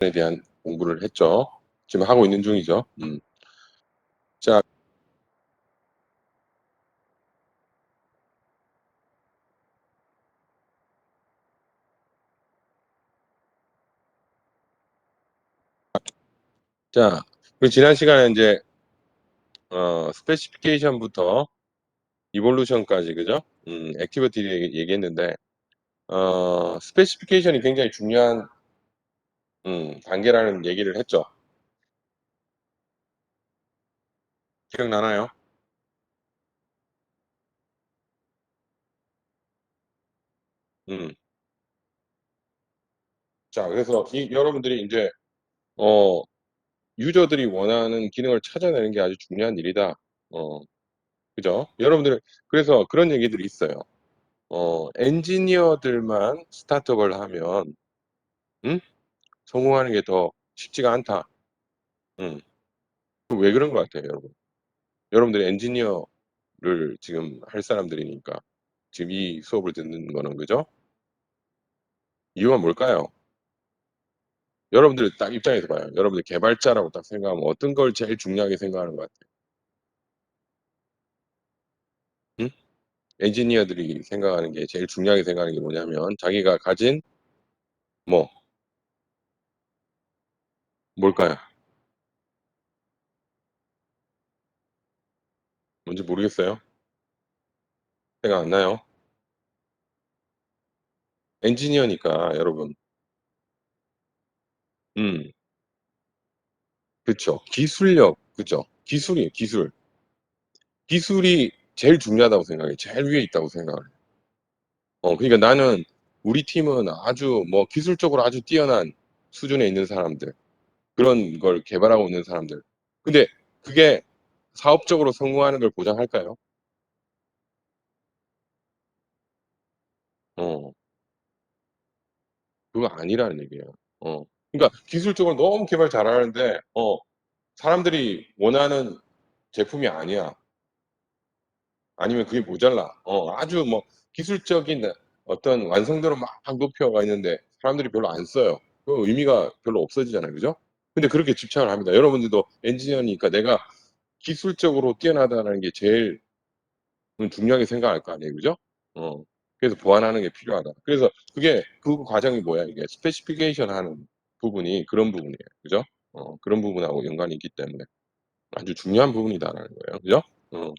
에 대한 공부를 했죠. 지금 하고 있는 중이죠. 자, 자, 우리 지난 시간에 이제 스페시피케이션부터 이볼루션까지 그죠? 액티비티 얘기했는데 스페시피케이션이 굉장히 중요한 단계라는 얘기를 했죠. 기억나나요? 음. 자, 그래서 여러분들이 이제 어, 유저들이 원하는 기능을 찾아내는 게 아주 중요한 일이다. 어, 그죠? 여러분들 그래서 그런 얘기들이 있어요. 엔지니어들만 스타트업을 하면 음? 성공하는 게 더 쉽지가 않다. 음. 왜 그런 것 같아요, 여러분? 여러분들이 엔지니어를 지금 할 사람들이니까 지금 이 수업을 듣는 거는 그죠? 이유가 뭘까요? 여러분들 딱 입장에서 봐요. 여러분들 개발자라고 딱 생각하면 어떤 걸 제일 중요하게 생각하는 것 같아요? 음? 엔지니어들이 생각하는 게 제일 중요하게 생각하는 게 뭐냐면 자기가 가진 뭐 뭘까요? 뭔지 모르겠어요. 생각 안 나요? 엔지니어니까 여러분. 음, 그쵸. 기술력, 그쵸. 기술이에요, 기술. 기술이 제일 중요하다고 생각해. 제일 위에 있다고 생각을 해. 그러니까 나는 우리 팀은 아주 뭐 기술적으로 아주 뛰어난 수준에 있는 사람들, 그런 걸 개발하고 있는 사람들. 근데 그게 사업적으로 성공하는 걸 보장할까요? 어, 그거 아니라는 얘기예요. 그러니까 기술적으로 너무 개발 잘하는데, 사람들이 원하는 제품이 아니야. 아니면 그게 모자라. 아주 뭐 기술적인 어떤 완성도를 막 높여가 있는데 사람들이 별로 안 써요. 그 의미가 별로 없어지잖아요. 그죠? 근데 그렇게 집착을 합니다. 여러분들도 엔지니어니까 내가 기술적으로 뛰어나다는 게 제일 중요하게 생각할 거 아니에요. 그죠? 어. 그래서 보완하는 게 필요하다. 그래서 그 과정이 뭐야? 이게 스페시피케이션 하는 부분이 그런 부분이에요. 그죠? 그런 부분하고 연관이 있기 때문에 아주 중요한 부분이다라는 거예요. 그죠? 어.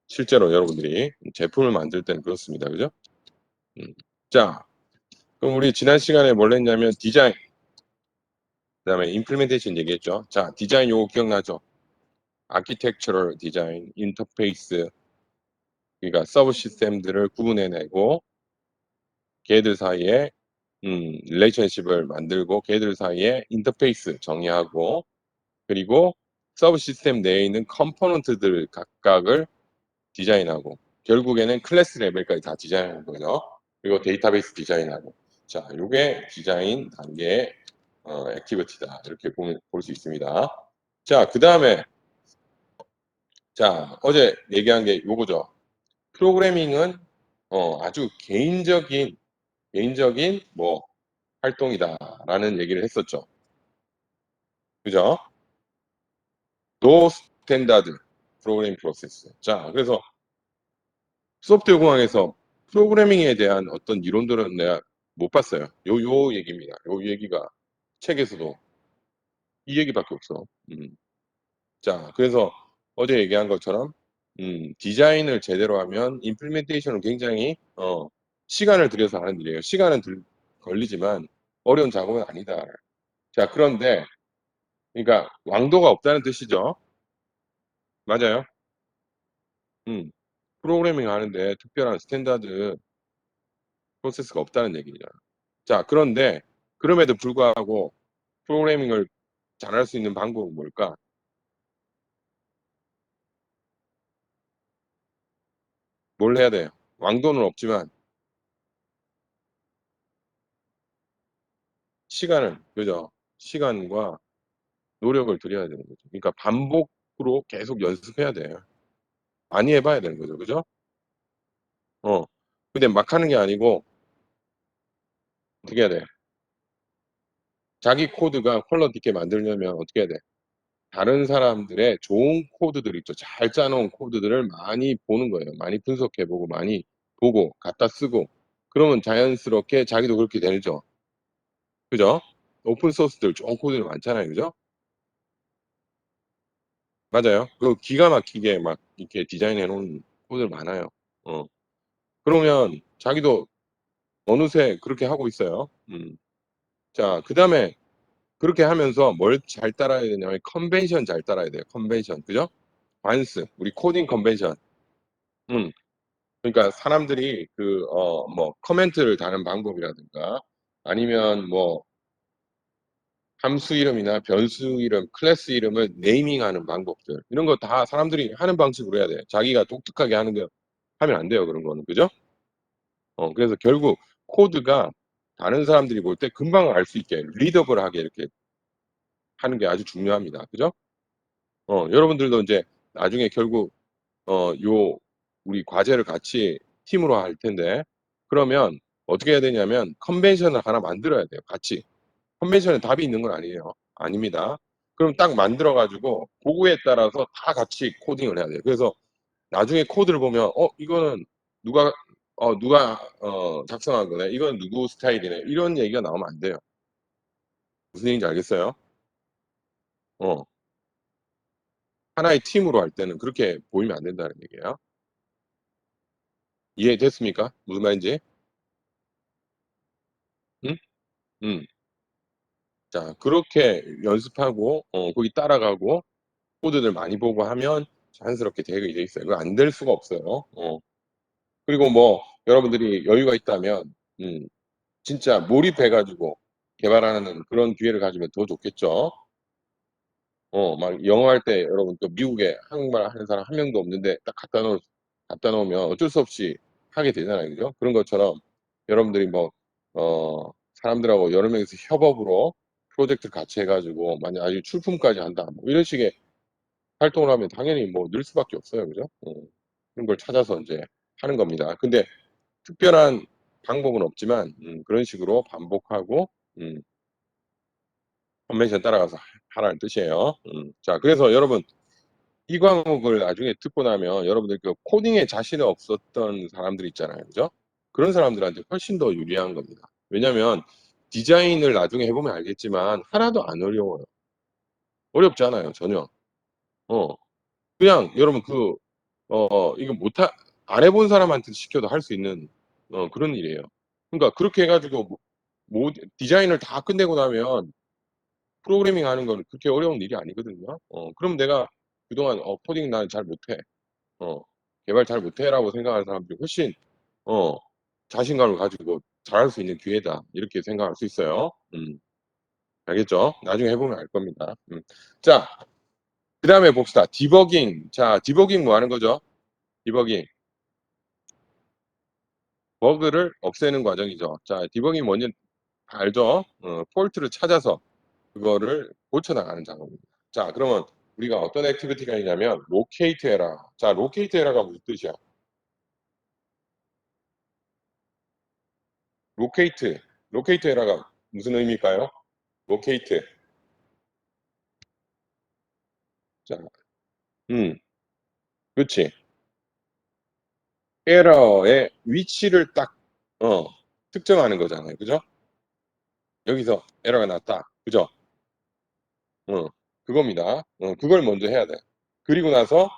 실제로 여러분들이 제품을 만들 때는 그렇습니다. 그죠? 음. 자, 그럼 우리 지난 시간에 뭘 했냐면 디자인, 그다음에 임플리멘테이션 얘기했죠. 자, 디자인 요거 기억나죠? 아키텍처럴 디자인, 인터페이스, 그러니까 서브 시스템들을 구분해내고 걔들 사이에 릴레이션십을 만들고 걔들 사이에 인터페이스 정의하고 그리고 서브 시스템 내에 있는 컴포넌트들 각각을 디자인하고 결국에는 클래스 레벨까지 다 디자인하는 거죠. 그리고 데이터베이스 디자인하고 자, 요게 디자인 단계의 액티비티다. 이렇게 볼 수 있습니다. 자, 그 다음에 자, 어제 얘기한 게 요거죠. 프로그래밍은 아주 개인적인 뭐 활동이다라는 얘기를 했었죠. 그죠? 노 스탠다드 프로그래밍 프로세스. 자, 그래서 소프트웨어 공학에서 프로그래밍에 대한 어떤 이론들은 내가 못 봤어요. 요 얘기입니다. 요 얘기가 책에서도 이 얘기밖에 없어. 자, 그래서 어제 얘기한 것처럼 디자인을 제대로 하면 임플리멘테이션은 굉장히 시간을 들여서 하는 일이에요. 걸리지만 어려운 작업은 아니다. 자, 그런데 그러니까 왕도가 없다는 뜻이죠. 맞아요. 음, 프로그래밍 하는데 특별한 스탠다드 프로세스가 없다는 얘기죠. 자, 그런데 그럼에도 불구하고 프로그래밍을 잘할 수 있는 방법은 뭘까? 뭘 해야 돼요? 왕도는 없지만 그죠? 시간과 노력을 들여야 되는 거죠. 그러니까 반복으로 계속 연습해야 돼요. 많이 해봐야 되는 거죠. 그죠? 어. 근데 막 하는 게 아니고 어떻게 해야 돼? 자기 코드가 퀄러티 있게 만들려면 어떻게 해야 돼? 다른 사람들의 좋은 코드들 있죠. 잘 짜 놓은 코드들을 많이 보는 거예요. 많이 분석해 보고 많이 보고 갖다 쓰고 그러면 자연스럽게 자기도 그렇게 되죠. 그죠? 오픈 소스들 좋은 코드들 많잖아요. 그죠? 맞아요. 그 기가 막히게 막 이렇게 디자인해 놓은 코드들 많아요. 어. 그러면 자기도 어느새 그렇게 하고 있어요. 자, 그다음에 그렇게 하면서 뭘 잘 따라야 되냐면 컨벤션 잘 따라야 돼요. 컨벤션. 그죠? 관습. 우리 코딩 컨벤션. 음. 그러니까 사람들이 그 뭐 코멘트를 다는 방법이라든가 아니면 뭐 함수 이름이나 변수 이름, 클래스 이름을 네이밍하는 방법들 이런 거 다 사람들이 하는 방식으로 해야 돼요. 자기가 독특하게 하는 거 하면 안 돼요. 그런 거는. 그죠? 그래서 결국 코드가 다른 사람들이 볼 때 금방 알 수 있게 리더블하게 이렇게 하는 게 아주 중요합니다. 그죠? 여러분들도 인제 나중에 결국 요 우리 과제를 같이 팀으로 할 텐데 그러면 어떻게 해야 되냐면 컨벤션을 하나 만들어야 돼요, 같이. 컨벤션에 답이 있는 건 아니에요. 아닙니다. 그럼 딱 만들어 가지고 고거에 따라서 다 같이 코딩을 해야 돼요. 그래서 나중에 코드를 보면 이거는 누가 작성한 거네. 이건 누구 스타일이네. 이런 얘기가 나오면 안 돼요. 무슨 얘기인지 알겠어요? 어. 하나의 팀으로 할 때는 그렇게 보이면 안 된다는 얘기예요. 이해됐습니까? 무슨 말인지? 응? 음. 자, 그렇게 연습하고 거기 따라가고 코드들 많이 보고 하면 자연스럽게 되게 돼 있어요. 그거 안 될 수가 없어요. 그리고 뭐 여러분들이 여유가 있다면 진짜 몰입해 가지고 개발하는 그런 기회를 가지면 더 좋겠죠. 막 영어 할 때 여러분 또 미국에 한국말 하는 사람 한 명도 없는데 딱 갖다 놓으면 어쩔 수 없이 하게 되잖아요. 그죠? 그런 것처럼 여러분들이 뭐 사람들하고 여러 명이서 협업으로 프로젝트를 같이 해 가지고 만약 아주 출품까지 한다. 뭐 이런 식의 활동을 하면 당연히 뭐 늘 수밖에 없어요. 그죠? 그런 걸 찾아서 인제 하는 겁니다. 근데 특별한 방법은 없지만 그런 식으로 반복하고 음 컨벤션 따라가서 하라는 뜻이에요. 자, 그래서 여러분 이 과목을 나중에 듣고 나면 여러분들 그 코딩에 자신이 없었던 사람들 있잖아요. 그죠? 그런 사람들한테 훨씬 더 유리한 겁니다. 왜냐면 디자인을 나중에 해 보면 알겠지만 하나도 안 어려워요. 어렵지 않아요, 전혀. 어. 그냥 여러분 이거 안 해본 사람한테 시켜도 할 수 있는 그런 일이에요. 그러니까 그렇게 해 가지고 디자인을 다 끝내고 나면 프로그래밍 하는 거는 그렇게 어려운 일이 아니거든요. 그럼 내가 그동안 '코딩 난 잘 못해. 어 개발 잘 못해.'라고 생각하는 사람들이 훨씬 어 자신감을 가지고 '잘할 수 있는 기회다.' 이렇게 생각할 수 있어요. 알겠죠? 나중에 해 보면 알 겁니다. 자, 그다음에 봅시다. 디버깅. 자, 디버깅 뭐 하는 거죠? 디버깅. 버그를 없애는 과정이죠. 자, 디버깅 뭔지 알죠? 폴트를 찾아서 그거를 고쳐 나가는 작업입니다. 자, 그러면 우리가 어떤 액티비티가 있냐면 로케이트 해라. 자, 로케이트 해라가 무슨 뜻이야? 로케이트. 로케이트 해라가 무슨 의미일까요? 로케이트. 자, 음, 그렇지. 에러의 위치를 딱 어, 특정하는 거잖아요. 그죠? 여기서 에러가 났다. 그죠? 어, 그겁니다. 그걸 먼저 해야 돼. 그리고 나서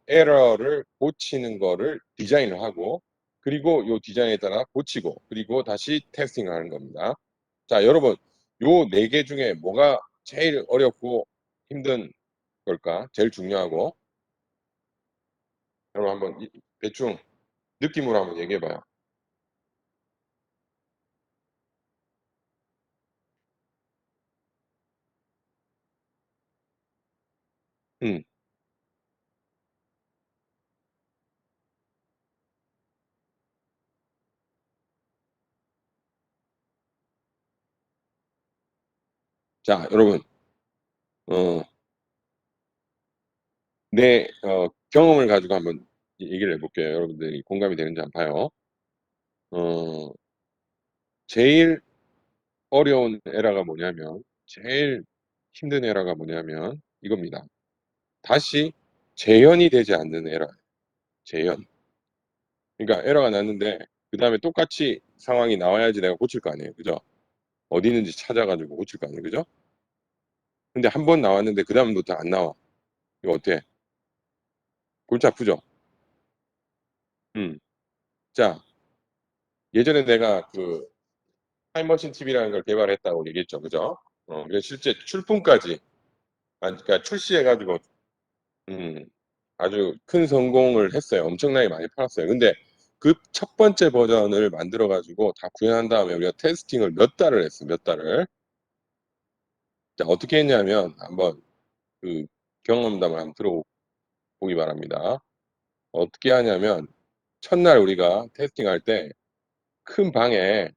에러를 고치는 거를 디자인을 하고 그리고 요 디자인에 따라 고치고 그리고 다시 테스팅을 하는 겁니다. 자, 여러분 요 4개 중에 뭐가 제일 어렵고 힘든 걸까? 제일 중요하고. 여러분 한번 대충 느낌으로 한번 얘기해 봐요. 음. 자, 여러분 어 내 경험을 가지고 한번 얘기를 해 볼게요. 여러분들이 공감이 되는지 한번 봐요. 어 제일 어려운 에러가 뭐냐면 제일 힘든 에러가 뭐냐면 이겁니다. 다시 재현이 되지 않는 에러. 재현. 그러니까 에러가 났는데 그다음에 똑같이 상황이 나와야지 내가 고칠 거 아니에요. 그죠? 어디 있는지 찾아 가지고 고칠 거 아니에요. 그죠? 근데 한 번 나왔는데 그다음부터 안 나와. 이거 어때? 골치 아프죠? 음. 자, 예전에 내가 그 타임머신 TV라는 걸 개발했다고 얘기했죠. 그죠? 그래서 실제 출품까지 그러니까 출시해 가지고 음, 아주 큰 성공을 했어요. 엄청나게 많이 팔았어요. 근데 그 첫 번째 버전을 만들어 가지고 다 구현한 다음에 우리가 테스팅을 몇 달을 했어. 몇 달을. 자, 어떻게 했냐면 한번 그 경험담을 한번 들어보기 바랍니다. 어떻게 하냐면 첫날 우리가 테스팅할 때 큰 방에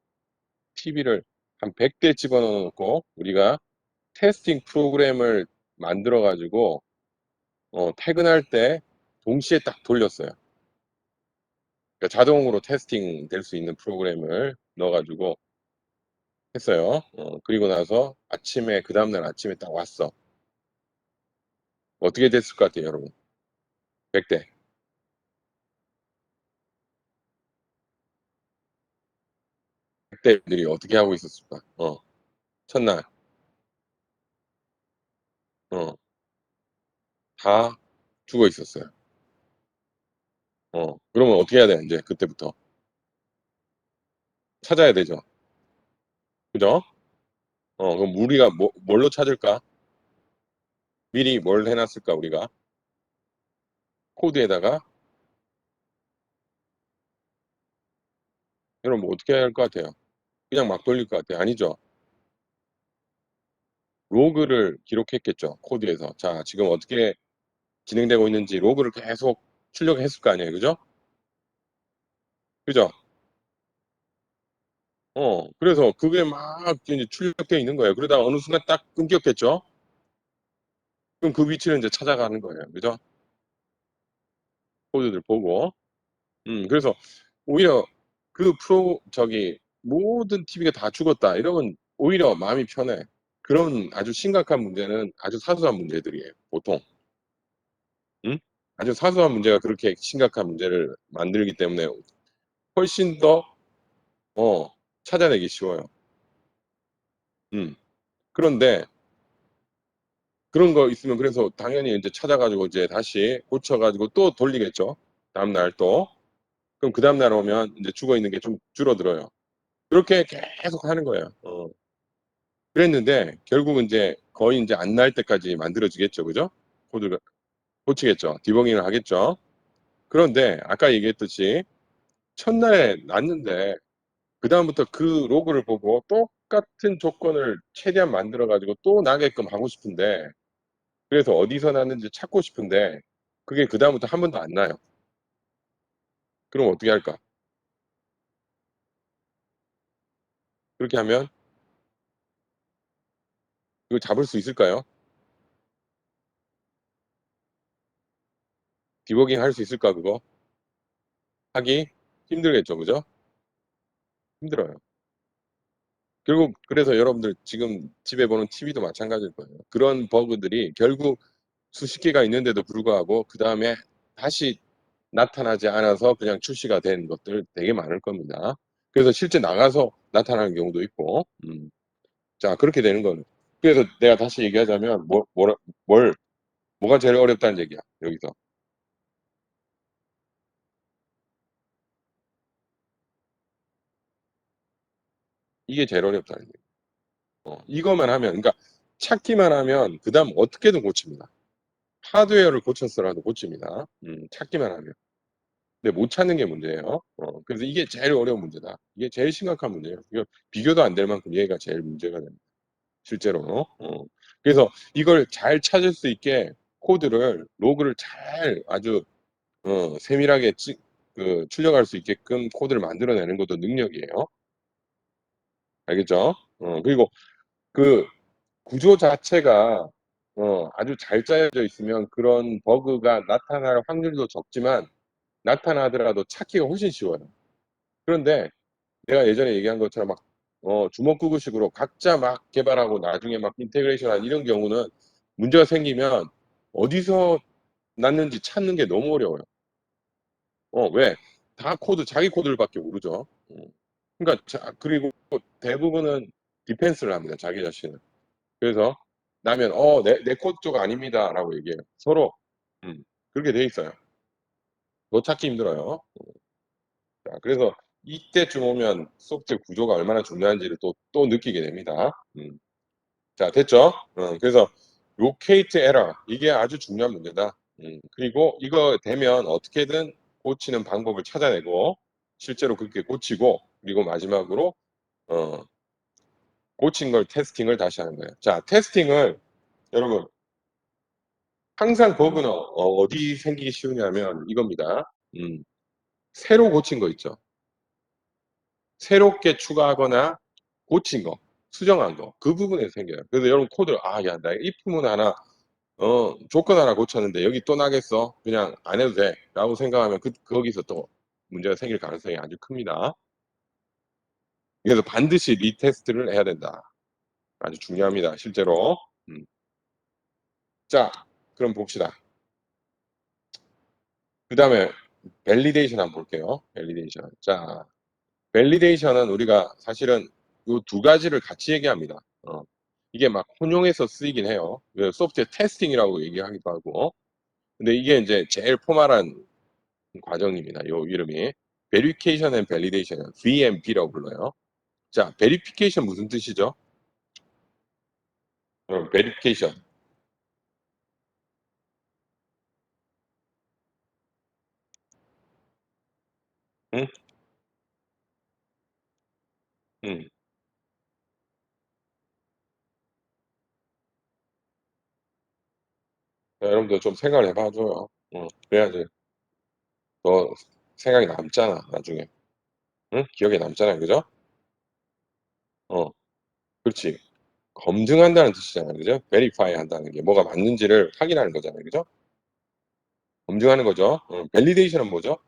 TV를 한 100대 집어넣어 놓고 우리가 테스팅 프로그램을 만들어 가지고 퇴근할 때 동시에 딱 돌렸어요. 그러니까 자동으로 테스팅 될 수 있는 프로그램을 넣어 가지고 했어요. 그리고 나서 아침에 그다음 날 아침에 딱 왔어. 어떻게 됐을 것 같아요, 여러분? 100대. 100대들이 어떻게 하고 있었을까? 첫날. 어, 다 죽어 있었어요. 그러면 어떻게 해야 돼, 인제 그때부터? 찾아야 되죠. 그죠? 그럼 우리가 뭘로 찾을까? 미리 뭘 해 놨을까, 우리가? 코드에다가 여러분 뭐 어떻게 해야 할 것 같아요? 그냥 막 돌릴 것 같아요? 아니죠. 로그를 기록했겠죠, 코드에서. 자, 지금 어떻게 진행되고 있는지 로그를 계속 출력했을 거 아니에요. 그죠? 그죠? 그래서 그게 막 이제 출력돼 있는 거예요. 그러다가 어느 순간 딱 끊겼겠죠? 그럼 그 위치를 인제 찾아가는 거예요. 그죠? 코드들 보고. 그래서 오히려 그 모든 TV가 다 죽었다 이러면 오히려 마음이 편해. 그런 아주 심각한 문제는 아주 사소한 문제들이에요, 보통. 음? 아주 사소한 문제가 그렇게 심각한 문제를 만들기 때문에 훨씬 더 찾아내기 쉬워요. 음. 그런데 그런 거 있으면 그래서 당연히 인제 찾아 가지고 이제 다시 고쳐 가지고 또 돌리겠죠, 다음 날 또. 그럼 그다음 날 오면 인제 죽어 있는 게 좀 줄어들어요. 그렇게 계속 하는 거예요. 그랬는데 결국은 인제 거의 인제 안 날 때까지 만들어지겠죠. 그죠? 코드를 고치겠죠. 디버깅을 하겠죠. 그런데 아까 얘기했듯이 첫날에 났는데 그다음부터 그 로그를 보고 똑같은 조건을 최대한 만들어 가지고 또 나게끔 하고 싶은데 그래서 어디서 났는지 찾고 싶은데 그게 그다음부터 한 번도 안 나요. 그럼 어떻게 할까? 그렇게 하면 이걸 잡을 수 있을까요? 디버깅 할 수 있을까 그거? 하기 힘들겠죠. 그죠? 힘들어요. 결국 그래서 여러분들 지금 집에 보는 TV도 마찬가지일 거예요. 그런 버그들이 결국 수십 개가 있는데도 불구하고 그다음에 다시 나타나지 않아서 그냥 출시가 된 것들 되게 많을 겁니다. 그래서 실제 나가서 나타나는 경우도 있고. 자, 그렇게 되는 거는. 그래서 내가 다시 얘기하자면 뭘 뭐가 제일 어렵다는 얘기야, 여기서. 이게 제일 어렵다는 얘기야. 이거만 하면 그러니까 찾기만 하면 그다음 어떻게든 고칩니다. 하드웨어를 고쳤어라도 고칩니다. 찾기만 하면. 근데 못 찾는 게 문제예요. 그래서 이게 제일 어려운 문제다. 이게 제일 심각한 문제예요. 이거 비교도 안 될 만큼 얘가 제일 문제가 됩니다, 실제로. 그래서 이걸 잘 찾을 수 있게 코드를 로그를 잘 아주 세밀하게 출력할 수 있게끔 코드를 만들어내는 것도 능력이에요. 알겠죠? 그리고 그 구조 자체가 아주 잘 짜여져 있으면 그런 버그가 나타날 확률도 적지만 나타나더라도 찾기가 훨씬 쉬워요. 그런데 내가 예전에 얘기한 것처럼 막 주먹구구식으로 각자 막 개발하고 나중에 막 인테그레이션한 이런 경우는 문제가 생기면 어디서 났는지 찾는 게 너무 어려워요. 왜? 다 자기 코드를 밖에 모르죠. 그러니까 그리고 대부분은 디펜스를 합니다. 자기 자신은. 그래서 나면 내 코드 쪽 아닙니다라고 얘기해요. 서로 그렇게 돼 있어요. 너 찾기 힘들어요. 자, 그래서 이때쯤 오면 소프트웨어 구조가 얼마나 중요한지를 또 느끼게 됩니다. 자, 됐죠? 그래서 locate error 이게 아주 중요한 문제다. 그리고 이거 되면 어떻게든 고치는 방법을 찾아내고 실제로 그렇게 고치고 그리고 마지막으로 어, 고친 걸 테스팅을 다시 하는 거예요. 자, 테스팅을 여러분 항상 버그는 어디 생기기 쉬우냐면 이겁니다. 새로 고친 거 있죠. 새롭게 추가하거나 고친 거, 수정한 거, 그 부분에서 생겨요. 그래서 여러분 코드를, 야, 나 if문 하나, 조건 하나 고쳤는데 여기 또 나겠어? 그냥 안 해도 돼. 라고 생각하면 거기서 또 문제가 생길 가능성이 아주 큽니다. 그래서 반드시 리테스트를 해야 된다. 아주 중요합니다. 실제로. 자, 그럼 봅시다. 그 다음에 밸리데이션 한번 볼게요. 밸리데이션. 자, 밸리데이션은 우리가 사실은 이 두 가지를 같이 얘기합니다. 이게 막 혼용해서 쓰이긴 해요. 소프트웨어 테스팅이라고 얘기하기도 하고. 근데 이게 이제 제일 포멀한 과정입니다. 요 이름이. Verification and Validation, VMV라고 불러요. 자, Verification 무슨 뜻이죠? Verification. 응? 응. 자, 여러분들 좀 생각을 해봐줘요. 그래야지 더 생각이 남잖아, 나중에. 응? 기억에 남잖아요. 그죠? 어, 그렇지. 검증한다는 뜻이잖아요. 그죠? verify 한다는 게 뭐가 맞는지를 확인하는 거잖아요. 그죠? 검증하는 거죠. 밸리데이션은 뭐죠?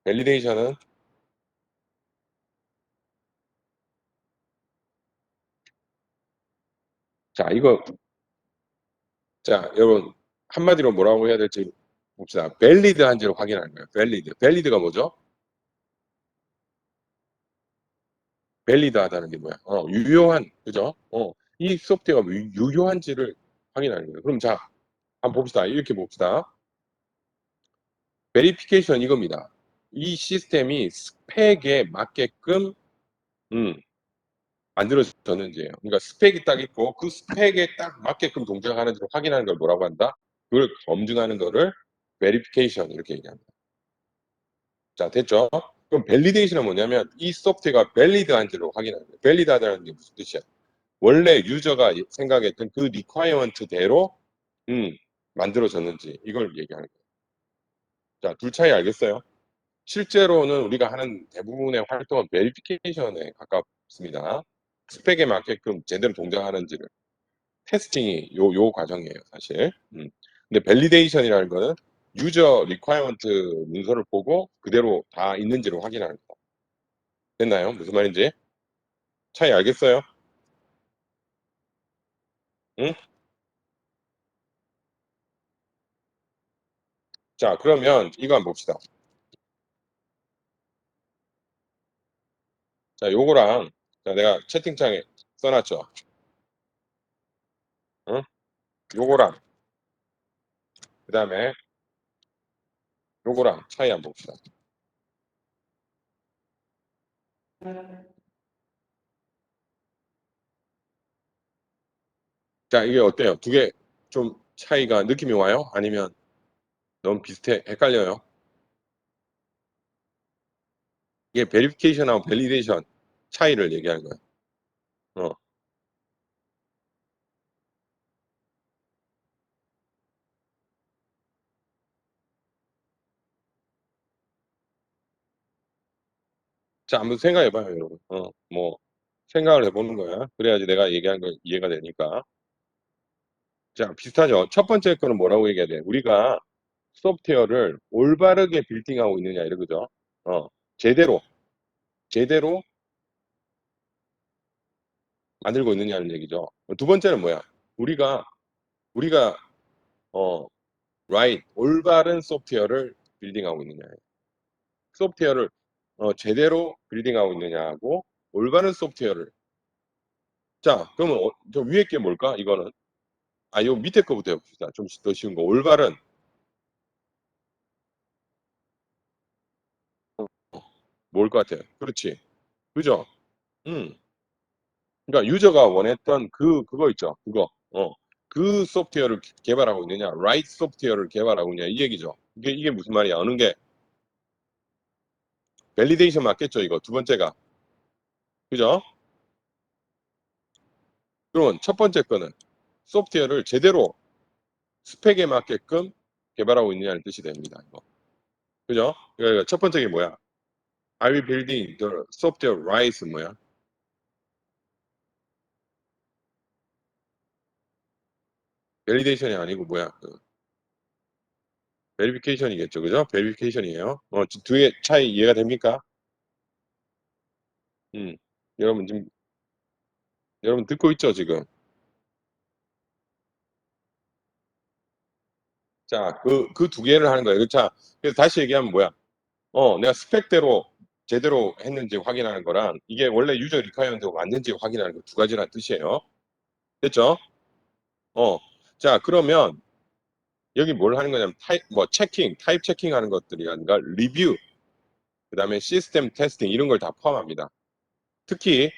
밸리데이션은 자, 자, 여러분 한마디로 뭐라고 해야 될지 봅시다. 밸리드한지를 확인하는 거예요. 밸리드. 밸리드가 뭐죠? 밸리드하다는 게 뭐야? 유효한, 그죠? 이 소프트웨어가 유효한지를 확인하는 거예요. 그럼 자, 한번 봅시다. 이렇게 봅시다. 베리피케이션 이겁니다. 이 시스템이 스펙에 맞게끔 음, 만들어졌는지예요. 그러니까 스펙이 딱 있고 그 스펙에 딱 맞게끔 동작하는지를 확인하는 걸 뭐라고 한다? 그걸 검증하는 거를 베리피케이션 이렇게 얘기합니다. 자, 됐죠? 그럼 밸리데이션은 뭐냐면 이 소프트웨어가 밸리드한지를 확인하는 거예요. 밸리드하다는 게 무슨 뜻이야? 원래 유저가 생각했던 그 리ኳ이어먼트대로 만들어졌는지 이걸 얘기하는 거예요. 자, 둘 차이 알겠어요? 실제로는 우리가 하는 대부분의 활동은 베리피케이션에 가깝습니다. 스펙에 맞게끔 제대로 동작하는지를 테스팅이 요 과정이에요, 사실. 근데 밸리데이션이라는 거는 유저 리ኳ이어먼트 문서를 보고 그대로 다 있는지를 확인하는 거. 됐나요? 무슨 말인지? 차이 알겠어요? 응? 자, 그러면 이거 한번 봅시다. 자, 요거랑 자, 내가 채팅창에 써놨죠. 응? 요거랑 그다음에 요거랑 차이 한번 봅시다. 자, 이게 어때요? 두 개 좀 차이가 느낌이 와요? 아니면 너무 비슷해? 헷갈려요? 이게 베리피케이션하고 밸리데이션 차이를 얘기하는 거예요. 어. 자, 한번 생각해봐요, 여러분. 뭐 생각을 해보는 거야. 그래야지 내가 얘기한 거 이해가 되니까. 자, 비슷하죠? 첫 번째 거는 뭐라고 얘기해야 돼? 우리가 소프트웨어를 올바르게 빌딩하고 있느냐 이러죠. 제대로, 제대로 만들고 있느냐는 얘기죠. 두 번째는 뭐야? 우리가 어, right, 올바른 소프트웨어를 빌딩하고 있느냐. 소프트웨어를 제대로 빌딩하고 있느냐고 올바른 소프트웨어를. 자, 그러면 저 위에 게 뭘까? 이거는. 요 밑에 거부터 해봅시다. 좀 더 쉬운 거. 올바른. 뭘 것 같아요? 그렇지. 그죠? 음. 그러니까 유저가 원했던 그거 있죠. 그거. 그 소프트웨어를 개발하고 있느냐, right 소프트웨어를 개발하고 있느냐 이 얘기죠. 이게 무슨 말이야? 어느 게 밸리데이션 맞겠죠, 이거 두 번째가. 그죠? 그러면 첫 번째 거는 소프트웨어를 제대로 스펙에 맞게끔 개발하고 있느냐는 뜻이 됩니다. 이거. 그죠? 그러니까 첫 번째 게 뭐야? Are we building the software right? 뭐야? 밸리데이션이 아니고 뭐야? 베리피케이션이겠죠, 그죠? 베리피케이션이에요. 두 개 차이 이해가 됩니까? 음, 여러분 지금 여러분 듣고 있죠, 지금? 자, 그 두 개를 하는 거예요. 자, 그래서 다시 얘기하면 뭐야? 내가 스펙대로 제대로 했는지 확인하는 거랑 이게 원래 유저 리퀘어먼트가 맞는지 확인하는 거 두 가지라는 뜻이에요. 됐죠? 어, 자, 그러면 여기 뭘 하는 거냐면 타입 체킹 하는 것들이 아니라 리뷰, 그다음에 시스템 테스팅 이런 걸 다 포함합니다. 특히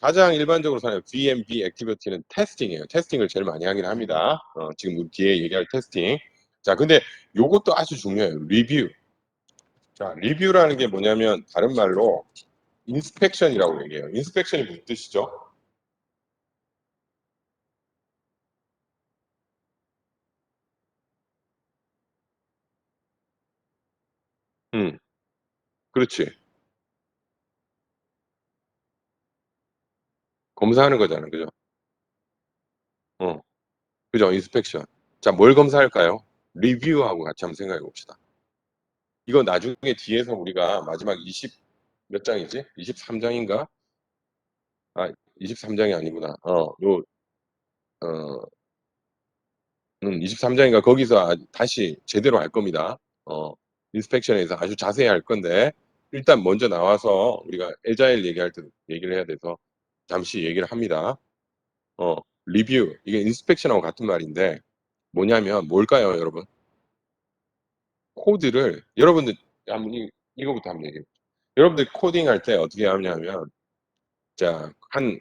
가장 일반적으로 사는 VMB 액티비티는 테스팅이에요. 테스팅을 제일 많이 하긴 합니다. 지금 우리 뒤에 얘기할 테스팅. 자, 근데 요것도 아주 중요해요. 리뷰. 자, 리뷰라는 게 뭐냐면 다른 말로 인스펙션이라고 얘기해요. 인스펙션이 무슨 뜻이죠? 음, 그렇지. 검사하는 거잖아. 그죠? 어, 그죠? 인스펙션. 자, 뭘 검사할까요? 리뷰하고 같이 한번 생각해 봅시다. 이거 나중에 뒤에서 우리가 마지막 20 몇 장이지? 23장인가? 23장이 아니구나. 어, 23장인가 거기서 다시 제대로 할 겁니다. 어, 인스펙션에서 아주 자세히 할 건데 일단 먼저 나와서 우리가 에자일 얘기할 때 얘기를 해야 돼서 잠시 얘기를 합니다. 어, 리뷰 이게 인스펙션하고 같은 말인데 뭐냐면 뭘까요, 여러분? 코드를 여러분들 한번 이거부터 한번 얘기해. 여러분들 코딩 할 때 어떻게 하냐면 자, 한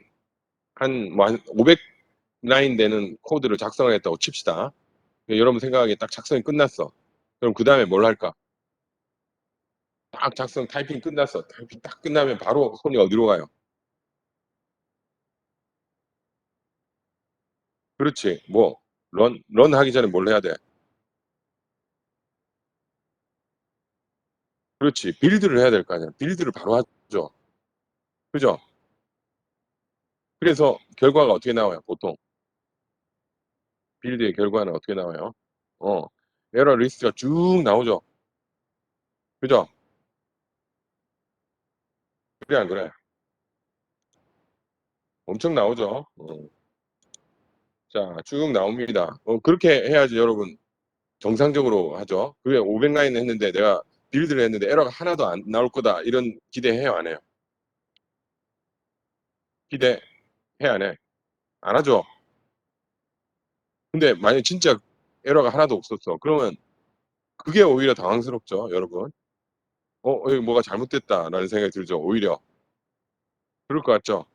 500 라인 되는 코드를 작성을 했다고 칩시다. 여러분 생각하기에 딱 작성이 끝났어. 그럼 그 다음에 뭘 할까? 딱 작성 타이핑 끝났어. 타이핑 딱 끝나면 바로 손이 어디로 가요? 그렇지. 뭐, 런 하기 전에 뭘 해야 돼? 그렇지. 빌드를 해야 될 거 아니야. 빌드를 바로 하죠. 그죠? 그래서 결과가 어떻게 나와요? 보통. 빌드의 결과는 어떻게 나와요? 어, 에러 리스트가 쭉 나오죠. 그죠? 그래, 안 그래? 엄청 나오죠. 자, 쭉 나옵니다. 그렇게 해야지 여러분 정상적으로 하죠. 그게 500라인 했는데 내가 빌드를 했는데 에러가 하나도 안 나올 거다. 이런 기대해요, 안 해요? 기대해, 안 해? 안 하죠. 근데 만약 진짜 에러가 하나도 없었어. 그러면 그게 오히려 당황스럽죠, 여러분. 여기 뭐가 잘못됐다라는 생각이 들죠, 오히려. 그럴 것 같죠?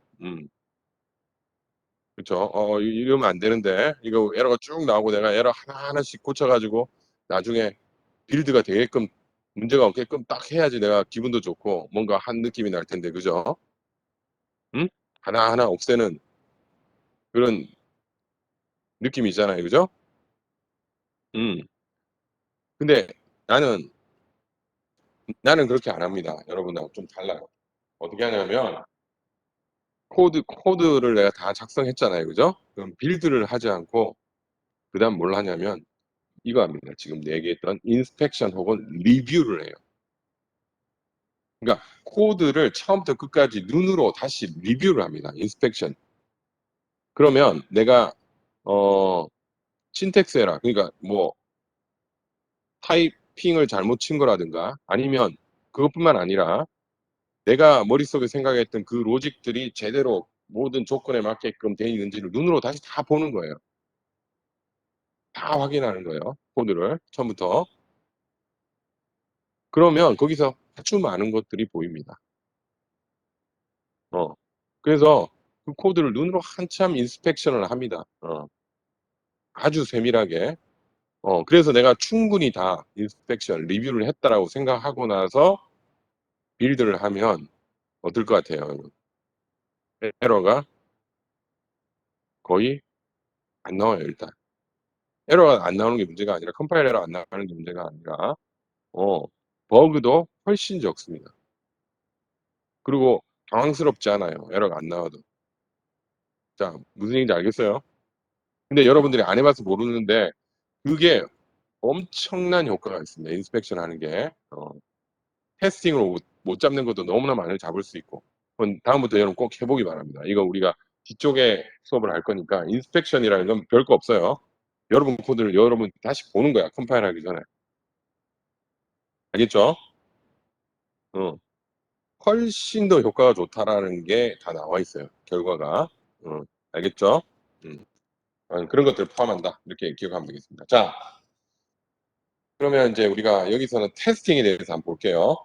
그쵸. 이러면 안 되는데, 이거 에러가 쭉 나오고 내가 에러 하나하나씩 고쳐가지고 나중에 빌드가 되게끔 문제가 없게끔 딱 해야지 내가 기분도 좋고 뭔가 한 느낌이 날 텐데, 그죠? 응? 하나하나 없애는 그런 느낌이 있잖아요, 그죠? 음. 근데 나는, 나는 그렇게 안 합니다. 여러분하고 좀 달라요. 어떻게 하냐면, 코드를 내가 다 작성했잖아요. 그죠? 그럼 빌드를 하지 않고, 그 다음 뭘 하냐면, 이거 합니다. 지금 얘기했던 인스펙션 혹은 리뷰를 해요. 그러니까 코드를 처음부터 끝까지 눈으로 다시 리뷰를 합니다. 인스펙션. 그러면 내가 신텍스 에러, 그러니까 뭐 타이핑을 잘못 친 거라든가 아니면 그것뿐만 아니라 내가 머릿속에 생각했던 그 로직들이 제대로 모든 조건에 맞게끔 돼 있는지를 눈으로 다시 다 보는 거예요. 다 확인하는 거예요, 코드를 처음부터. 그러면 거기서 아주 많은 것들이 보입니다. 어. 그래서 그 코드를 눈으로 한참 인스펙션을 합니다. 아주 세밀하게. 그래서 내가 충분히 다 인스펙션, 리뷰를 했다라고 생각하고 나서 빌드를 하면 어떨 것 같아요, 여러분? 에러가 거의 안 나와요, 일단. 에러가 안 나오는 게 문제가 아니라 컴파일 에러 안 나가는 게 문제가 아니라 어, 버그도 훨씬 적습니다. 그리고 당황스럽지 않아요, 에러가 안 나와도. 자, 무슨 얘기인지 알겠어요? 근데 여러분들이 안 해봐서 모르는데 그게 엄청난 효과가 있습니다. 인스펙션 하는 게. 테스팅으로 못 잡는 것도 너무나 많이 잡을 수 있고. 그건 다음부터 여러분 꼭 해보기 바랍니다. 이거 우리가 뒤쪽에 수업을 할 거니까 인스펙션이라는 건 별거 없어요. 여러분 코드를 여러분 다시 보는 거야. 컴파일 하기 전에. 알겠죠? 어. 훨씬 더 효과가 좋다라는 게 다 나와 있어요. 결과가. 알겠죠? 음. 그런 것들을 포함한다. 이렇게 기억하면 되겠습니다. 자, 그러면 이제 우리가 여기서는 테스팅에 대해서 한번 볼게요.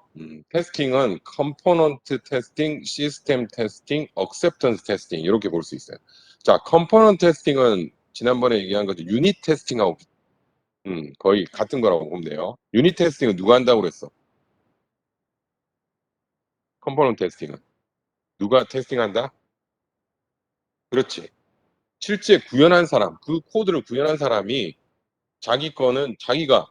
테스팅은 컴포넌트 테스팅, 시스템 테스팅, 억셉턴스 테스팅 이렇게 볼 수 있어요. 자, 컴포넌트 테스팅은 지난번에 얘기한 거죠. 유닛 테스팅하고 거의 같은 거라고 보면 돼요. 유닛 테스팅은 누가 한다고 그랬어? 컴포넌트 테스팅은 누가 테스팅한다? 그렇지. 실제 구현한 사람, 그 코드를 구현한 사람이 자기 거는 자기가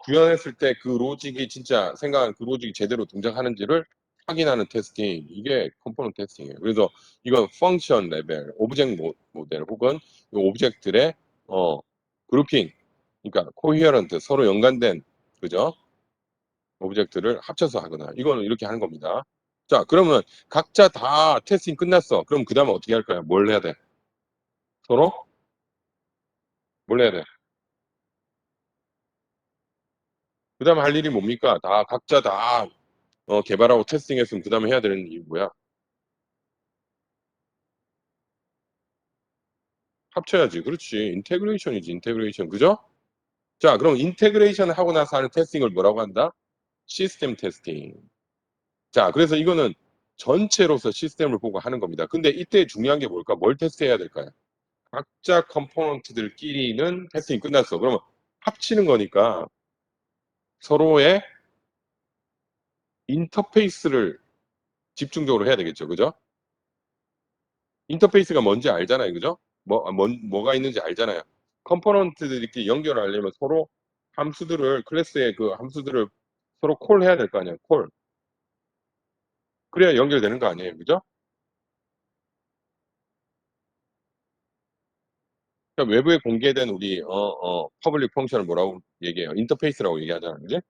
구현했을 때 그 로직이 진짜 생각한 그 로직이 제대로 동작하는지를 확인하는 테스팅. 이게 컴포넌트 테스팅이에요. 그래서 이건 펑션 레벨, 오브젝트 모델 혹은 이 오브젝트들의 어, 그룹핑, 그러니까 코히어런트, 서로 연관된 그죠? 오브젝트를 합쳐서 하거나 이거는 이렇게 하는 겁니다. 자, 그러면 각자 다 테스팅 끝났어. 그럼 그 다음에 어떻게 할 거야? 뭘 해야 돼? 서로 뭘 해야 돼? 그 다음에 할 일이 뭡니까? 다 각자 다 개발하고 테스팅했으면 그 다음에 해야 되는 일이 뭐야? 합쳐야지. 그렇지. 인테그레이션이지, 인테그레이션. 그죠? 자, 그럼 인테그레이션 하고 나서 하는 테스팅을 뭐라고 한다? 시스템 테스팅. 자, 그래서 이거는 전체로서 시스템을 보고 하는 겁니다. 근데 이때 중요한 게 뭘까? 뭘 테스트해야 될까요? 각자 컴포넌트들끼리는 테스팅이 끝났어. 그러면 합치는 거니까 서로의 인터페이스를 집중적으로 해야 되겠죠. 그죠? 인터페이스가 뭔지 알잖아요. 그죠? 뭐가 있는지 알잖아요. 컴포넌트들끼리 연결하려면 서로 함수들을, 클래스의 그 함수들을 서로 콜 해야 될 거 아니에요. 콜. 그래야 연결되는 거 아니에요. 그죠? 그러니까 외부에 공개된 우리, 퍼블릭 펑션을 뭐라고 얘기해요? 인터페이스라고 얘기하잖아요. 그지?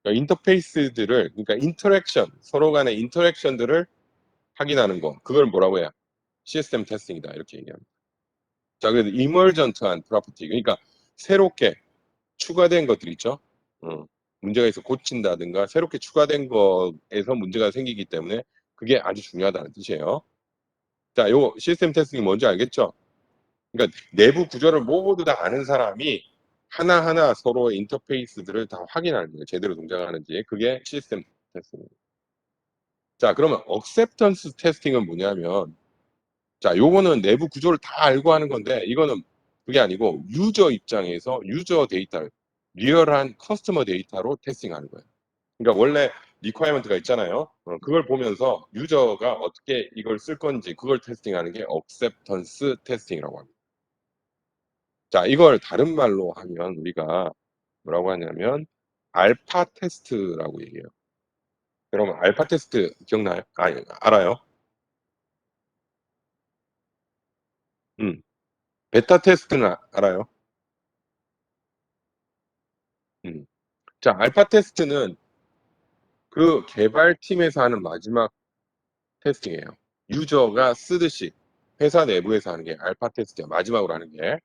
그러니까 인터페이스들을, 그러니까 인터랙션, 서로 간의 인터랙션들을 확인하는 거. 그걸 뭐라고 해요? 시스템 테스팅이다. 이렇게 얘기합니다. 자, 그래서 이머전트한 프로퍼티. 그러니까 새롭게 추가된 것들 있죠. 어, 문제가 있어 고친다든가 새롭게 추가된 거에서 문제가 생기기 때문에 그게 아주 중요하다는 뜻이에요. 자, 요 시스템 테스팅이 뭔지 알겠죠? 그러니까 내부 구조를 모두 다 아는 사람이 하나하나 서로의 인터페이스들을 다 확인하는 거예요. 제대로 동작하는지. 그게 시스템 테스팅입니다. 자, 그러면 억셉턴스 테스팅은 뭐냐면 자, 요거는 내부 구조를 다 알고 하는 건데 이거는 그게 아니고 유저 입장에서 유저 데이터, 리얼한 커스터머 데이터로 테스팅하는 거예요. 그러니까 원래 리퀘어먼트가 있잖아요. 그걸 보면서 유저가 어떻게 이걸 쓸 건지 그걸 테스팅하는 게 억셉턴스 테스팅이라고 합니다. 자, 이걸 다른 말로 하면 우리가 뭐라고 하냐면 알파 테스트라고 얘기해요. 여러분 알파 테스트 기억나요? 알아요? 음. 베타 테스트는 알아요? 음. 자, 알파 테스트는 그 개발팀에서 하는 마지막 테스팅이에요. 유저가 쓰듯이. 회사 내부에서 하는 게 알파 테스트야. 마지막으로 하는 게.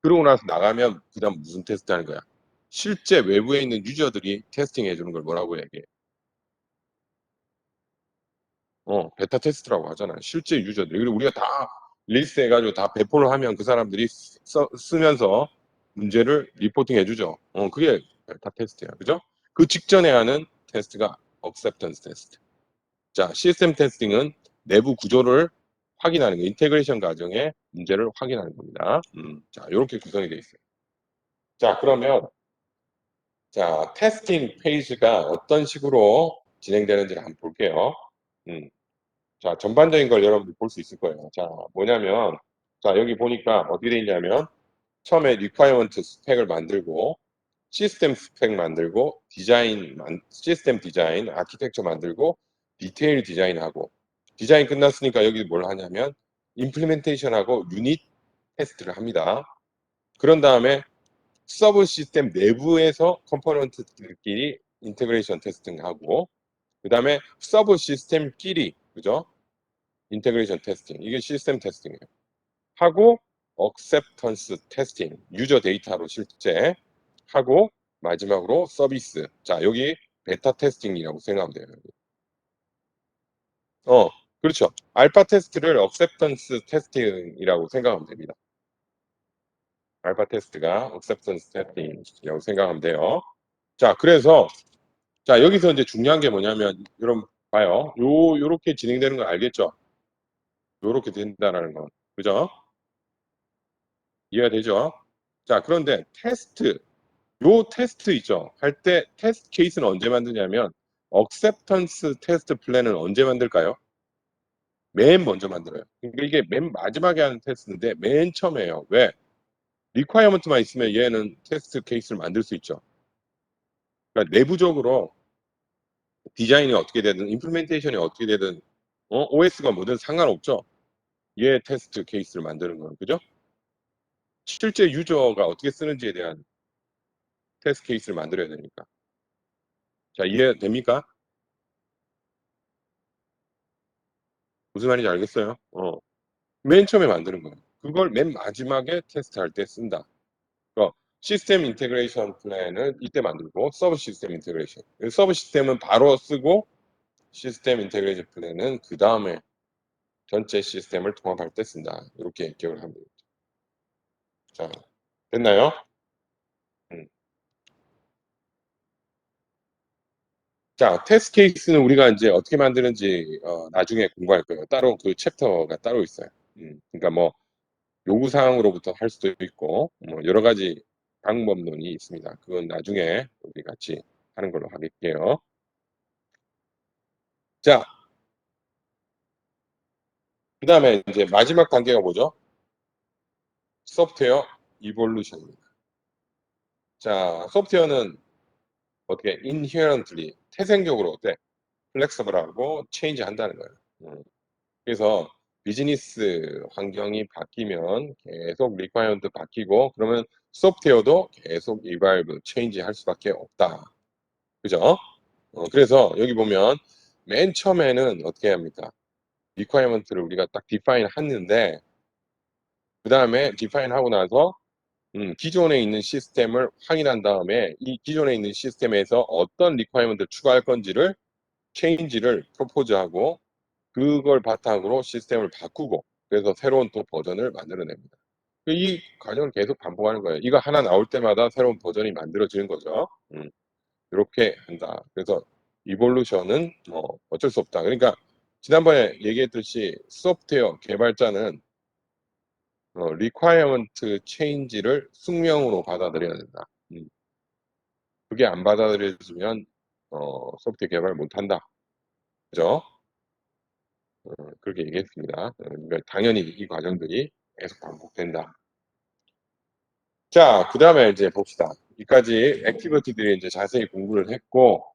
그러고 나서 나가면 그다음 무슨 테스트 하는 거야? 실제 외부에 있는 유저들이 테스팅 해주는 걸 뭐라고 얘기해? 베타 테스트라고 하잖아. 실제 유저들. 그리고 우리가 다 리스트 해가지고 다 배포를 하면 그 사람들이 쓰면서 문제를 리포팅 해주죠. 그게 베타 테스트야. 그죠? 그 직전에 하는 테스트가 acceptance 테스트. 자, 시스템 테스팅은 내부 구조를 확인하는 거, 인테그레이션 과정의 문제를 확인하는 겁니다. 자, 이렇게 구성이 되어 있어요. 자, 그러면 자, 테스팅 페이지가 어떤 식으로 진행되는지를 한번 볼게요. 음, 자, 전반적인 걸 여러분들 볼 수 있을 거예요. 자, 뭐냐면, 자, 여기 보니까 어떻게 돼 있냐면, 처음에 requirement 스펙을 만들고, 시스템 스펙 만들고, 시스템 디자인, 아키텍처 만들고, 디테일 디자인하고, 디자인 끝났으니까 여기 뭘 하냐면, 임플리멘테이션하고 유닛 테스트를 합니다. 그런 다음에 서브 시스템 내부에서 컴포넌트들끼리 인테그레이션 테스팅하고, 그 다음에 서브 시스템끼리, 그죠? 인테그레이션 테스팅. 이게 시스템 테스팅이에요. 하고, 억셉턴스 테스팅. 유저 데이터로 실제 하고, 마지막으로 서비스. 자, 여기 베타 테스팅이라고 생각하면 돼요. 어, 그렇죠. 알파 테스트를 억셉턴스 테스팅이라고 생각하면 됩니다. 알파 테스트가 억셉턴스 테스팅이라고 생각하면 돼요. 자, 그래서 자, 여기서 이제 중요한 게 뭐냐면, 여러분 봐요. 요렇게 진행되는 거 알겠죠? 요렇게 된다라는 거. 그죠? 이해가 되죠? 자, 그런데 요 테스트 있죠? 할 때 테스트 케이스는 언제 만드냐면, 억셉턴스 테스트 플랜은 언제 만들까요? 맨 먼저 만들어요. 그러니까 이게 맨 마지막에 하는 테스트인데, 맨 처음에요. 왜? 리콰이어먼트만 있으면 얘는 테스트 케이스를 만들 수 있죠. 그러니까 내부적으로 디자인이 어떻게 되든, 임플리멘테이션이 어떻게 되든, OS가 뭐든 상관없죠. 얘 테스트 케이스를 만드는 건, 그죠? 실제 유저가 어떻게 쓰는지에 대한 테스트 케이스를 만들어야 되니까. 자, 이해됩니까? 무슨 말인지 알겠어요? 맨 처음에 만드는 거예요. 그걸 맨 마지막에 테스트할 때 쓴다. 시스템 인테그레이션 플랜을 이때 만들고, 서브 시스템 인테그레이션. 서브 시스템은 바로 쓰고, 시스템 인테그레이션 플랜은 그 다음에 전체 시스템을 통합할 때 쓴다. 이렇게 기억을 합니다. 자, 됐나요? 음. 자, 테스트 케이스는 우리가 이제 어떻게 만드는지 나중에 공부할 거예요. 따로 그 챕터가 따로 있어요. 그러니까 뭐 요구 사항으로부터 할 수도 있고 뭐 여러 가지 방법론이 있습니다. 그건 나중에 우리 같이 하는 걸로 하겠게요. 자, 그다음에 이제 마지막 단계가 뭐죠? 소프트웨어 이볼루션입니다. 자, 소프트웨어는 어떻게 inherently 태생적으로 어때? 플렉서블하고 체인지 한다는 거예요. 그래서 비즈니스 환경이 바뀌면 계속 리ኳ이어먼트 바뀌고 그러면 소프트웨어도 계속 이발브 체인지 할 수밖에 없다. 그죠? 그래서 여기 보면 맨 처음에는 어떻게 합니까? 리ኳ이어먼트를 우리가 딱 디파인 했는데 그 다음에 디파인 하고 나서 기존에 있는 시스템을 확인한 다음에 이 기존에 있는 시스템에서 어떤 리ኳ이어먼트를 추가할 건지를 체인지를 프로포즈하고 그걸 바탕으로 시스템을 바꾸고 그래서 새로운 또 버전을 만들어냅니다. 이 과정을 계속 반복하는 거예요. 이거 하나 나올 때마다 새로운 버전이 만들어지는 거죠. 이렇게 한다. 그래서 이볼루션은 어쩔 수 없다. 그러니까 지난번에 얘기했듯이 소프트웨어 개발자는 requirement change를 숙명으로 받아들여야 된다. 그게 안 받아들여지면 소프트웨어 개발 못한다. 그죠? 그렇게 얘기했습니다. 그러니까 당연히 이 과정들이 계속 반복된다. 자, 그 다음에 이제 봅시다. 여기까지 액티비티들이 이제 자세히 공부를 했고,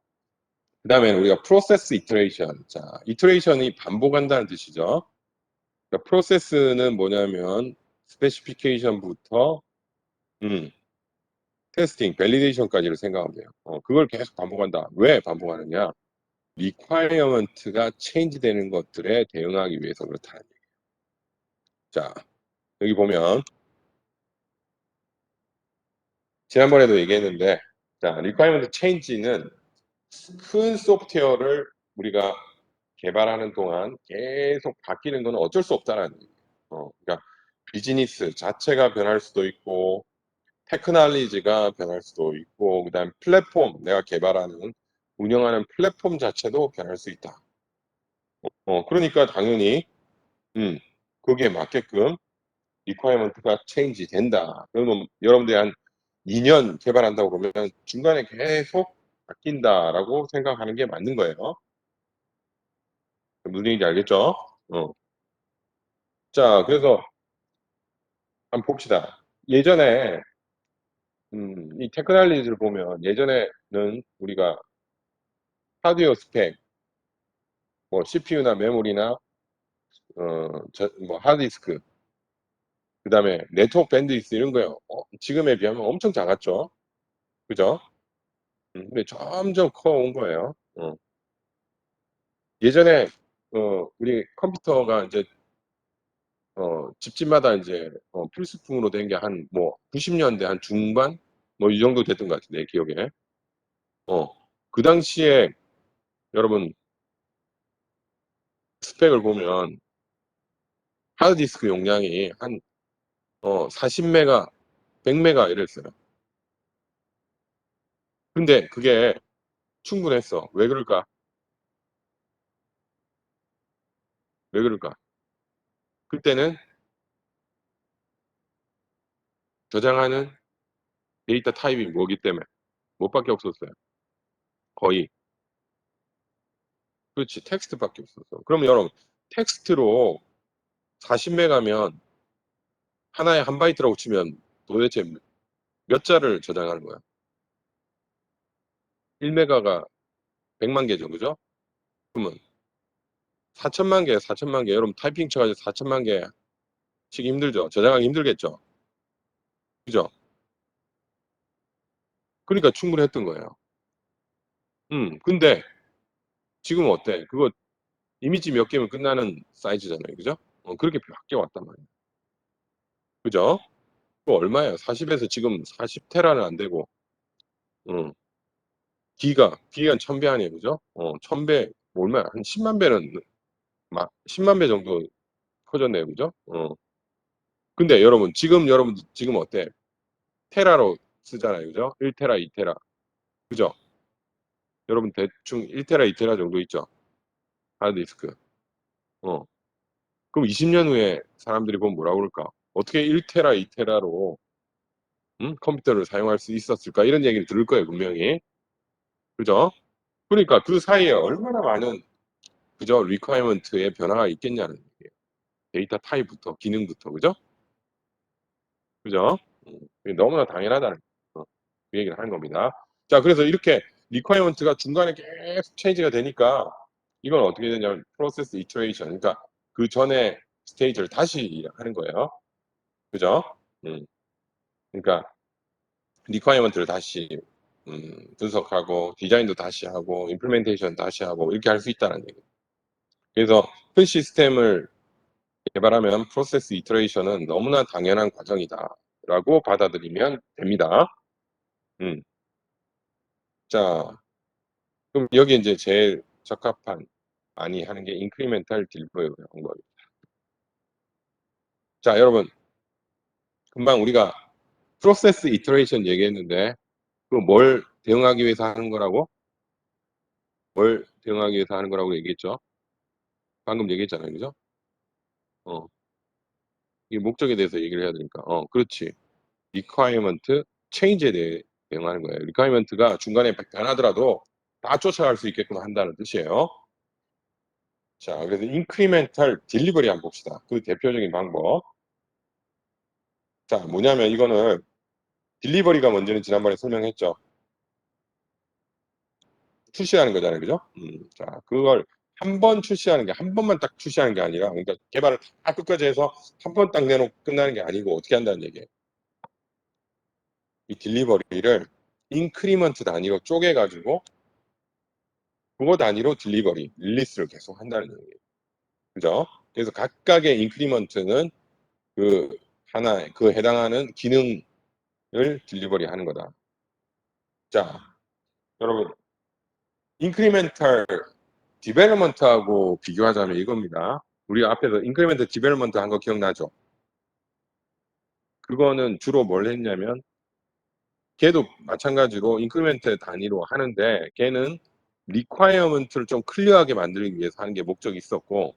그 다음에 우리가 프로세스 이터레이션. 자, 이터레이션이 반복한다는 뜻이죠. 그러니까 프로세스는 뭐냐면, 스페시피케이션부터, 테스팅, 밸리데이션까지를 생각하면 돼요. 그걸 계속 반복한다. 왜 반복하느냐? 리콰이어먼트가 체인지 되는 것들에 대응하기 위해서 그렇다. 자, 여기 보면 지난번에도 얘기했는데, 자, requirement change는 큰 소프트웨어를 우리가 개발하는 동안 계속 바뀌는 건 어쩔 수 없다라는 얘기예요. 그러니까 비즈니스 자체가 변할 수도 있고, 테크놀로지가 변할 수도 있고, 그다음 플랫폼 내가 개발하는 운영하는 플랫폼 자체도 변할 수 있다. 그러니까 당연히 거기에 맞게끔 리퀘어먼트가 체인지 된다. 그러면 여러분들이 한 2년 개발한다고 그러면 중간에 계속 바뀐다라고 생각하는 게 맞는 거예요. 무슨 얘기인지 알겠죠? 자, 그래서 한번 봅시다. 예전에 이 테크놀로지를 보면 예전에는 우리가 하드웨어 스펙, 뭐 CPU나 메모리나 뭐 하드디스크, 그다음에 네트워크 밴드위스 이런 거요. 지금에 비하면 엄청 작았죠. 그죠? 근데 점점 커온 거예요. 예전에 우리 컴퓨터가 이제 집집마다 이제 필수품으로 된 게 한 뭐 90년대 한 중반 뭐 이 정도 됐던 것 같은데 내 기억에. 어, 그 당시에 여러분 스펙을 보면 하드디스크 용량이 한 40메가, 100메가 이랬어요. 근데 그게 충분했어. 왜 그럴까? 왜 그럴까? 그때는 저장하는 데이터 타입이 뭐기 때문에 뭐밖에 없었어요. 거의. 그렇지. 텍스트밖에 없었어. 그럼 여러분 텍스트로 40메가면 하나에 한 바이트라고 치면 도대체 몇 자를 저장하는 거야? 1메가가 100만 개죠, 그죠? 그러면 4천만 개, 4천만 개. 여러분 타이핑 쳐가지고 4천만 개씩 힘들죠? 저장하기 힘들겠죠? 그죠? 그러니까 충분했던 거예요. 근데 지금 어때? 그거 이미지 몇 개면 끝나는 사이즈잖아요, 그죠? 그렇게 바뀌어 왔단 말이에요. 그죠? 그거 얼마예요? 40에서 지금 40테라는 안 되고, 어, 기가 1000배 아니에요, 그죠? 1000배, 뭐 얼마야? 한 10만 배는, 막, 10만 배 정도 커졌네요, 그죠? 근데 여러분, 지금 어때? 테라로 쓰잖아요, 그죠? 1테라, 2테라. 그죠? 여러분, 대충 1테라, 2테라 정도 있죠? 하드디스크. 어. 그럼 20년 후에 사람들이 보면 뭐라고 그럴까? 어떻게 1테라, 2테라로 컴퓨터를 사용할 수 있었을까? 이런 얘기를 들을 거예요, 분명히. 그죠? 그러니까 그 사이에 얼마나 많은, 그죠? 리퀘어먼트의 변화가 있겠냐는 얘기예요. 데이터 타입부터, 기능부터, 그죠? 그죠? 그게 너무나 당연하다는 그 얘기를 하는 겁니다. 자, 그래서 이렇게 리퀘어먼트가 중간에 계속 체인지가 되니까 이건 어떻게 되냐면 프로세스 이터레이션, 그러니까 그 전에 스테이지를 다시 하는 거예요. 그죠? 음, 그러니까 리퀘어먼트를 다시 분석하고 디자인도 다시 하고 임플리멘테이션 다시 하고 이렇게 할 수 있다는 얘기예요. 그래서 큰 시스템을 개발하면 프로세스 이터레이션은 너무나 당연한 과정이다라고 받아들이면 됩니다. 음. 자, 그럼 여기 이제 제일 적합한 많이 하는 게 인크리멘탈 딜리버리 방법입니다. 자, 여러분 금방 우리가 프로세스 이터레이션 얘기했는데 그 뭘 대응하기 위해서 하는 거라고? 뭘 대응하기 위해서 하는 거라고 얘기했죠? 방금 얘기했잖아요, 그죠? 어, 이 목적에 대해서 얘기를 해야 되니까. 그렇지. requirement change에 대해 대응하는 거예요. requirement가 중간에 변하더라도 다 쫓아갈 수 있게끔 한다는 뜻이에요. 자, 그래서 incremental delivery 한번 봅시다. 그 대표적인 방법. 자, 뭐냐면 이거는 딜리버리가 먼저는 지난번에 설명했죠. 출시하는 거잖아요, 그죠? 자, 그걸 한 번 출시하는 게 한 번만 딱 출시하는 게 아니라, 그러니까 개발을 다 끝까지 해서 한 번 딱 내놓고 끝나는 게 아니고 어떻게 한다는 얘기예요. 이 딜리버리를 인크리먼트 단위로 쪼개가지고 그거 단위로 딜리버리, 릴리스를 계속 한다는 얘기예요. 그죠? 그래서 각각의 인크리먼트는 그 하나 그 해당하는 기능을 딜리버리 하는 거다. 자, 여러분 인크리멘탈 디벨롭먼트하고 비교하자면 이겁니다. 우리 앞에서 인크리멘탈 디벨롭먼트 한 거 기억나죠? 그거는 주로 뭘 했냐면 걔도 마찬가지로 인크리멘트 단위로 하는데 걔는 리콰이어먼트를 좀 클리어하게 만들기 위해서 하는 게 목적이 있었고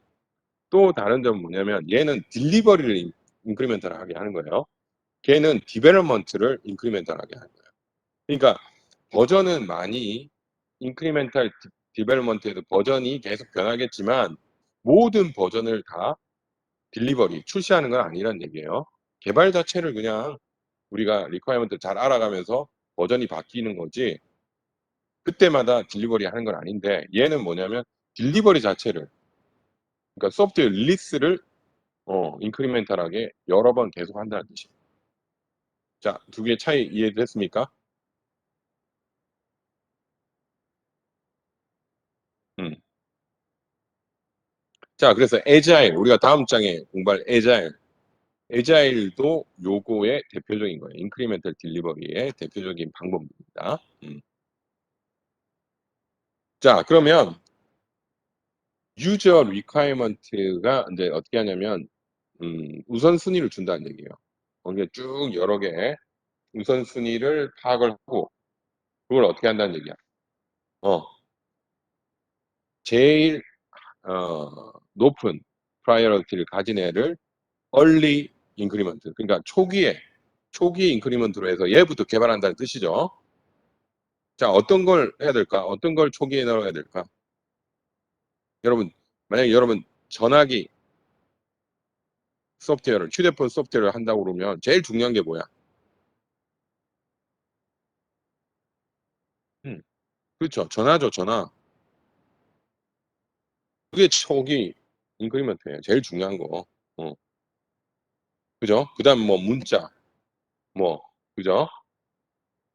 또 다른 점은 뭐냐면 얘는 딜리버리를 인크리멘탈하게 하는 거예요. 걔는 디벨롭먼트를 인크리멘탈하게 하는 거예요. 그러니까 버전은 많이 인크리멘탈 디벨롭먼트에도 버전이 계속 변하겠지만 모든 버전을 다 딜리버리 출시하는 건 아니란 얘기예요. 개발 자체를 그냥 우리가 리퀘어먼트 잘 알아가면서 버전이 바뀌는 거지 그때마다 딜리버리 하는 건 아닌데 얘는 뭐냐면 딜리버리 자체를 그러니까 소프트웨어 릴리스를 인크리멘탈하게 여러 번 계속 한다는 뜻이에요. 자, 두 개의 차이 이해됐습니까? 음. 자, 그래서 에자일 우리가 다음 장에 공부할 에자일도 요거의 대표적인 거예요. 인크리멘탈 딜리버리의 대표적인 방법입니다. 자, 그러면 유저 리퀘어먼트가 이제 어떻게 하냐면 우선순위를 준다는 얘기예요. 거기에 쭉 여러 개의 우선순위를 파악을 하고 그걸 어떻게 한다는 얘기야. 어, 제일 높은 프라이어리티를 가진 애를 early increment 그러니까 초기 인크리먼트로 해서 얘부터 개발한다는 뜻이죠. 자, 어떤 걸 해야 될까? 어떤 걸 초기에 넣어야 될까? 여러분, 만약에 여러분 전화기 소프트웨어를 휴대폰 소프트웨어를 한다고 그러면 제일 중요한 게 뭐야? 음, 그렇죠. 전화죠, 전화. 그게 초기 인크리먼트예요. 제일 중요한 거. 어, 그죠? 그다음 뭐 문자, 뭐 그죠?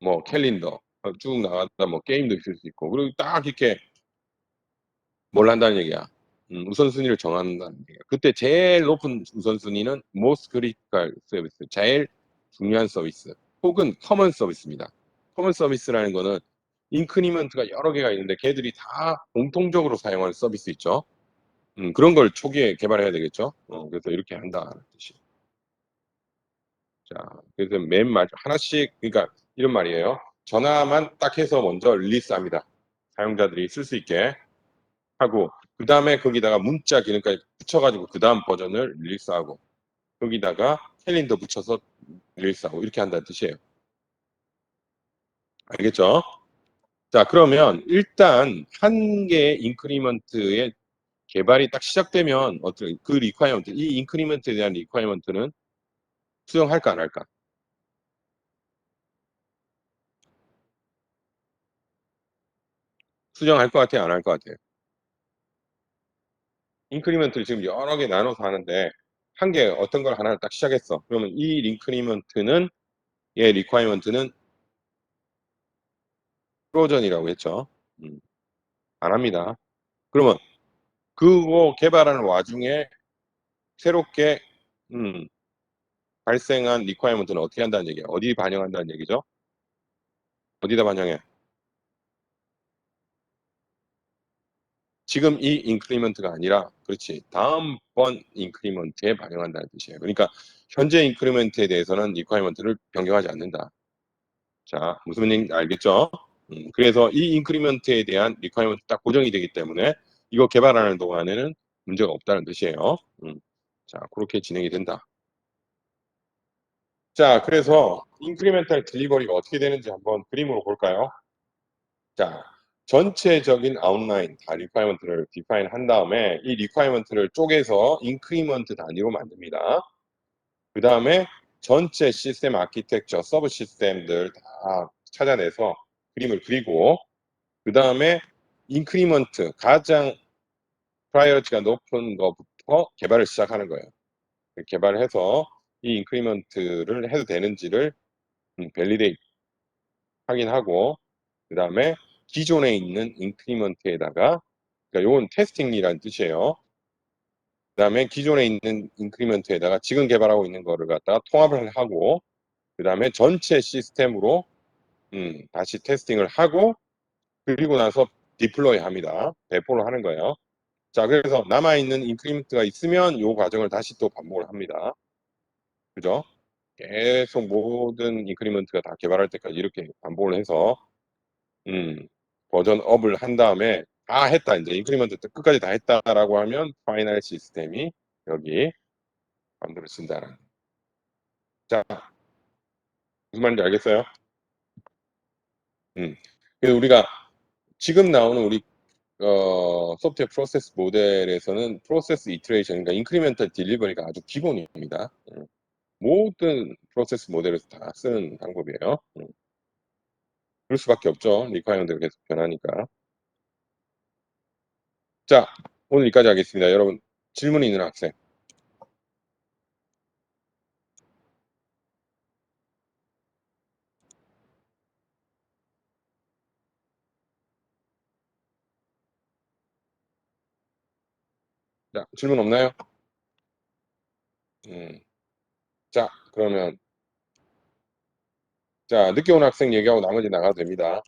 뭐 캘린더 쭉 나가다 뭐 게임도 있을 수 있고 그리고 딱 이렇게 뭘 한다는 얘기야. 우선순위를 정한다는 얘기야. 그때 제일 높은 우선순위는 most critical service, 제일 중요한 서비스 혹은 커먼 서비스입니다. 커먼 서비스라는 거는 인크리먼트가 여러 개가 있는데 걔들이 다 공통적으로 사용하는 서비스 있죠. 그런 걸 초기에 개발해야 되겠죠. 그래서 이렇게 한다는 뜻이. 자, 그래서 맨 마지막 하나씩 그러니까 이런 말이에요. 전화만 딱 해서 먼저 릴리스합니다. 사용자들이 쓸 수 있게 하고 그 다음에 거기다가 문자 기능까지 붙여가지고 그 다음 버전을 릴리스하고 거기다가 캘린더 붙여서 릴리스하고 이렇게 한다는 뜻이에요. 알겠죠? 자, 그러면 일단 한 개의 인크리먼트의 개발이 딱 시작되면 어떤 그 리퀘어먼트, 이 인크리먼트에 대한 리퀘어먼트는 수용할까 안 할까? 수정할 것 같아요, 안 할 것 같아요? 인크리먼트를 지금 여러 개 나눠서 하는데 한 개 어떤 걸 하나를 딱 시작했어. 그러면 이 인크리먼트는 얘 리퀘어먼트는 프로전이라고 했죠. 음, 안 합니다. 그러면 그거 개발하는 와중에 새롭게 음, 발생한 리퀘어먼트는 어떻게 한다는 얘기야? 어디 반영한다는 얘기죠? 어디다 반영해? 지금 이 인크리먼트가 아니라 그렇지 다음번 인크리먼트에 반영한다는 뜻이에요. 그러니까 현재 인크리먼트에 대해서는 리퀘어먼트를 변경하지 않는다. 자, 무슨 얘기인지 알겠죠? 그래서 이 인크리먼트에 대한 리퀘어먼트 딱 고정이 되기 때문에 이거 개발하는 동안에는 문제가 없다는 뜻이에요. 자, 그렇게 진행이 된다. 자, 그래서 인크리멘탈 딜리버리가 어떻게 되는지 한번 그림으로 볼까요? 자, 전체적인 아웃라인 다 리퀘어먼트를 디파인 한 다음에 이 리퀘어먼트를 쪼개서 인크리먼트 단위로 만듭니다. 그 다음에 전체 시스템 아키텍처, 서브 시스템들 다 찾아내서 그림을 그리고 그 다음에 인크리먼트 가장 프라이어티가 높은 것부터 개발을 시작하는 거예요. 개발을 해서 이 인크리먼트를 해도 되는지를 밸리데이트 확인하고 그 다음에 기존에 있는 인크리먼트에다가 그러니까 요건 테스팅이라는 뜻이에요. 그다음에 기존에 있는 인크리먼트에다가 지금 개발하고 있는 거를 갖다가 통합을 하고 그다음에 전체 시스템으로 다시 테스팅을 하고 그리고 나서 디플로이 합니다. 배포를 하는 거예요. 자, 그래서 남아있는 인크리먼트가 있으면 이 과정을 다시 또 반복을 합니다. 그죠? 계속 모든 인크리먼트가 다 개발할 때까지 이렇게 반복을 해서 버전 업을 한 다음에 다 했다. 이제 인크리먼트 끝까지 다 했다라고 하면 파이널 시스템이 여기 만들어진다는. 자, 무슨 말인지 알겠어요? 그래서 우리가 지금 나오는 우리 소프트웨어 프로세스 모델에서는 프로세스 이터레이션, 그러니까 인크리멘탈 딜리버리가 아주 기본입니다. 모든 프로세스 모델에서 다 쓰는 방법이에요. 그럴 수밖에 없죠. 리퀘어먼트가 계속 변하니까. 자, 오늘 여기까지 하겠습니다. 여러분, 질문이 있는 학생. 자, 질문 없나요? 음, 자, 그러면, 자, 늦게 온 학생 얘기하고 나머지 나가도 됩니다.